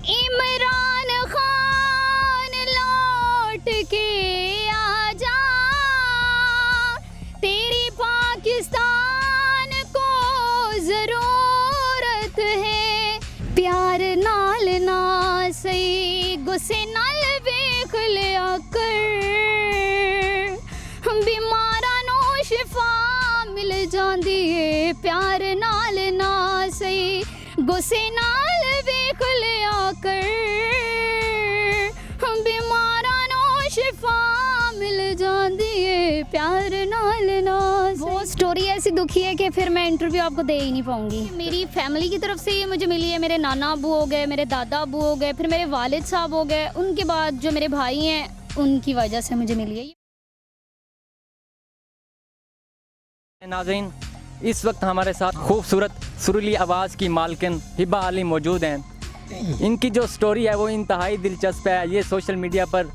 इमरान खान लौट के आजा, तेरी पाकिस्तान को ज़रूरत है। प्यार नाल ना सही गुस्से नाल वेख लिया कर, बीमारा नो शिफा मिल जांदी है। प्यार नाल ना सही गुस्से नाल वेख लिया कर, बीमारा नो शिफा मिल जांदी है। प्यार नाल ना वो स्टोरी ऐसी दुखी है कि फिर मैं इंटरव्यू आपको दे ही नहीं पाऊंगी। मेरी फैमिली की तरफ से ये मुझे मिली है। मेरे नाना अबू हो गए, मेरे दादा अबू हो गए, फिर मेरे वालिद साहब हो गए, उनके बाद जो मेरे भाई हैं उनकी वजह से मुझे मिली है। नाज़रीन, इस वक्त हमारे साथ खूबसूरत सुरीली आवाज़ की मालकिन हिबा अली मौजूद हैं। इनकी जो स्टोरी है वो इंतहाई दिलचस्प है। ये सोशल मीडिया पर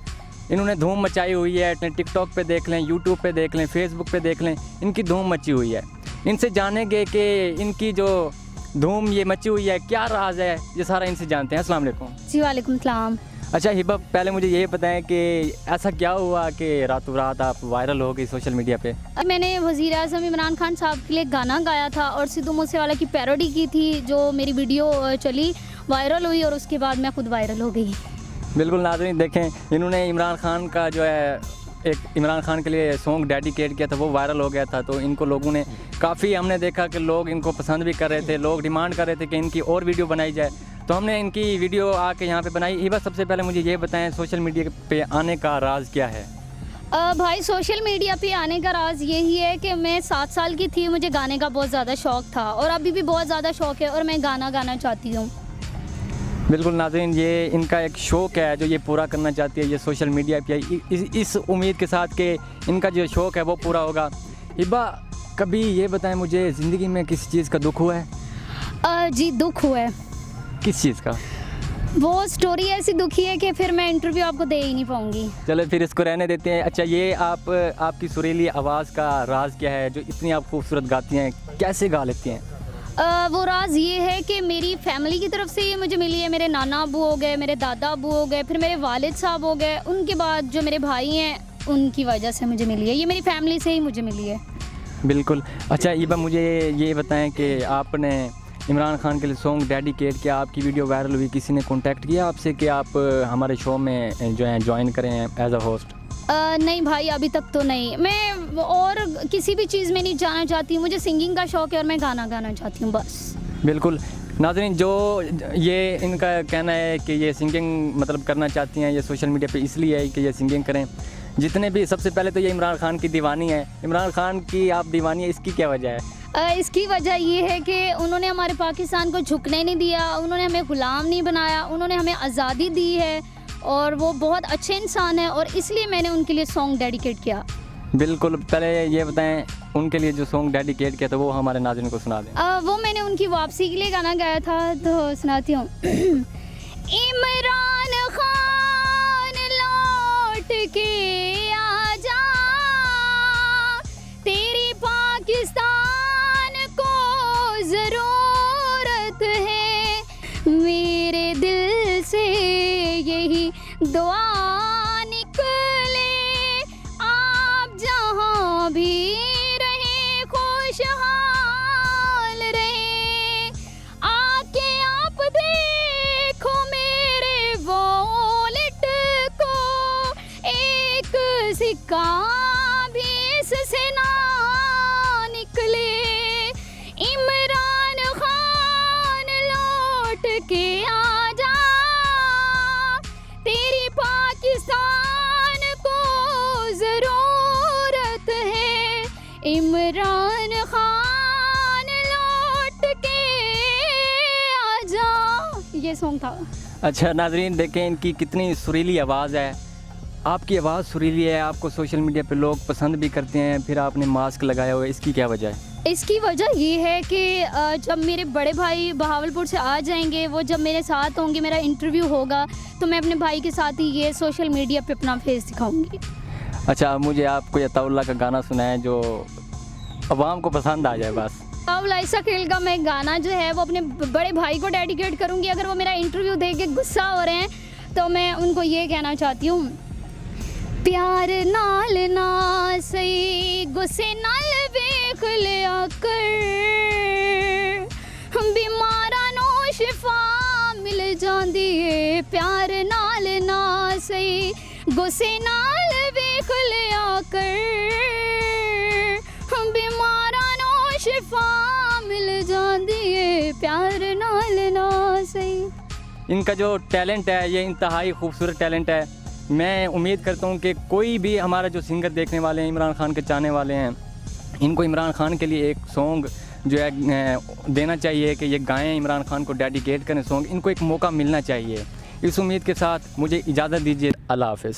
इन्होंने धूम मचाई हुई है। टिकटॉक पे देख लें, यूट्यूब पे देख लें, फेसबुक पे देख लें, इनकी धूम मची हुई है। इनसे जानेंगे कि इनकी जो धूम ये मची हुई है क्या राज है, ये सारा इनसे जानते हैं। अस्सलाम वालेकुम। जी वालेकुम सलाम। अच्छा हिबा, पहले मुझे ये बताएं कि ऐसा क्या हुआ कि रातों रात आप वायरल हो गई सोशल मीडिया पे? मैंने वज़ीर आज़म इमरान खान साहब के लिए गाना गाया था और सिद्धू मूसेवाला की पैरोडी की थी, जो मेरी वीडियो चली, वायरल हुई और उसके बाद मैं खुद वायरल हो गई। बिल्कुल नाज़रीन, देखें इन्होंने इमरान खान का जो है एक इमरान खान के लिए सॉन्ग डेडिकेट किया था, वो वायरल हो गया था। तो इनको लोगों ने काफ़ी, हमने देखा कि लोग इनको पसंद भी कर रहे थे, लोग डिमांड कर रहे थे कि इनकी और वीडियो बनाई जाए। तो हमने इनकी वीडियो आके यहाँ पे बनाई। हिबा, सबसे पहले मुझे ये बताएं सोशल मीडिया पे आने का राज क्या है? भाई सोशल मीडिया पे आने का राज यही है कि मैं 7 साल की थी, मुझे गाने का बहुत ज़्यादा शौक़ था और अभी भी बहुत ज़्यादा शौक़ है और मैं गाना गाना चाहती हूँ। बिल्कुल नाज़रीन, ये इनका एक शौक़ है जो ये पूरा करना चाहती है, ये सोशल मीडिया पे इस उम्मीद के साथ कि इनका जो शौक़ है वो पूरा होगा। हिबा, कभी ये बताएं मुझे, ज़िंदगी में किसी चीज़ का दुख हुआ है? जी दुख हुआ है। किस चीज़ का? वो स्टोरी ऐसी दुखी है कि फिर मैं इंटरव्यू आपको दे ही नहीं पाऊंगी। चलो फिर इसको रहने देते हैं। अच्छा, ये आपकी सुरीली आवाज़ का राज क्या है जो इतनी आप खूबसूरत गाती हैं, कैसे गा लेती हैं? वो राज ये है कि मेरी फैमिली की तरफ से ये मुझे मिली है। मेरे नाना अबू हो गए, मेरे दादा अबू हो गए, फिर मेरे वालिद साहब हो गए, उनके बाद जो मेरे भाई हैं उनकी वजह से मुझे मिली है। ये मेरी फैमिली से ही मुझे मिली है। बिल्कुल। अच्छा हिबा, मुझे ये बताएं कि आपने इमरान खान के लिए सॉन्ग डेडिकेट किया, आपकी वीडियो वायरल हुई, किसी ने कांटेक्ट किया आपसे कि आप हमारे शो में जो है ज्वाइन करें एज अ होस्ट? नहीं भाई, अभी तक तो नहीं। मैं और किसी भी चीज़ में नहीं जाना चाहती, मुझे सिंगिंग का शौक़ है और मैं गाना गाना चाहती हूँ बस। बिल्कुल नाज़रीन, जो ये इनका कहना है कि ये सिंगिंग मतलब करना चाहती हैं, ये सोशल मीडिया पे इसलिए है कि ये सिंगिंग करें। जितने भी, सबसे पहले तो ये इमरान खान की दीवानी है। इमरान खान की आप दीवानी है, इसकी क्या वजह है? इसकी वजह ये है कि उन्होंने हमारे पाकिस्तान को झुकने नहीं दिया, उन्होंने हमें ग़ुलाम नहीं बनाया, उन्होंने हमें आज़ादी दी है और वो बहुत अच्छे इंसान है और इसलिए मैंने उनके लिए सॉन्ग डेडिकेट किया। बिल्कुल। पहले ये बताएं, उनके लिए जो सॉन्ग डेडिकेट किया था वो हमारे नाज़रीन को सुना दें। वो मैंने उनकी वापसी के लिए गाना गाया था, तो सुनाती हूँ। इमरान खान लौट के आजा, तेरी पाकिस्तान को ज़रूरत है। मेरे दिल से यही दुआ निकले, आप जहाँ भी रहे खुशहाल रहे। आके आप देखो मेरे वॉलेट को, एक सिक्का भी इससे ना निकले। इमरान खान लौट के आजा, तेरी पाकिस्तान को ज़रूरत है। इमरान खान लौट के आजा, ये सॉन्ग था। अच्छा नाज़रीन, देखें इनकी कितनी सुरीली आवाज़ है। आपकी आवाज़ सुरीली है, आपको सोशल मीडिया पे लोग पसंद भी करते हैं, फिर आपने मास्क लगाया हुआ है, इसकी क्या वजह है? इसकी वजह ये है कि जब मेरे बड़े भाई बहावलपुर से आ जाएंगे, वो जब मेरे साथ होंगे, मेरा इंटरव्यू होगा, तो मैं अपने भाई के साथ ही ये सोशल मीडिया पे अपना फेस दिखाऊंगी। अच्छा, मुझे आप कोई अताउल्लाह का गाना सुनाएं जो अवाम को पसंद आ जाए बस। अब लाइसा खेल का मैं गाना जो है वो अपने बड़े भाई को डेडिकेट करूँगी। अगर वो मेरा इंटरव्यू देख के गुस्सा हो रहे हैं तो मैं उनको ये कहना चाहती हूँ, प्यार नाल ना सही गुस्से नाल वेख लिया कर, बीमारां नूं शिफा मिल जांदी है, प्यार नाल ना सही गुस्से नाल वेख लिया कर, बीमारां नूं शिफा मिल जांदी है, प्यार नाल ना सही। इनका जो टैलेंट है ये इंतहाई खूबसूरत टैलेंट है। मैं उम्मीद करता हूँ कि कोई भी हमारा जो सिंगर देखने वाले हैं, इमरान खान के चाहने वाले हैं, इनको इमरान खान के लिए एक सॉन्ग जो है देना चाहिए कि ये गाएं, इमरान खान को डेडिकेट करें सॉन्ग। इनको एक मौका मिलना चाहिए। इस उम्मीद के साथ मुझे इजाज़त दीजिए। अल्लाह हाफ़िज़।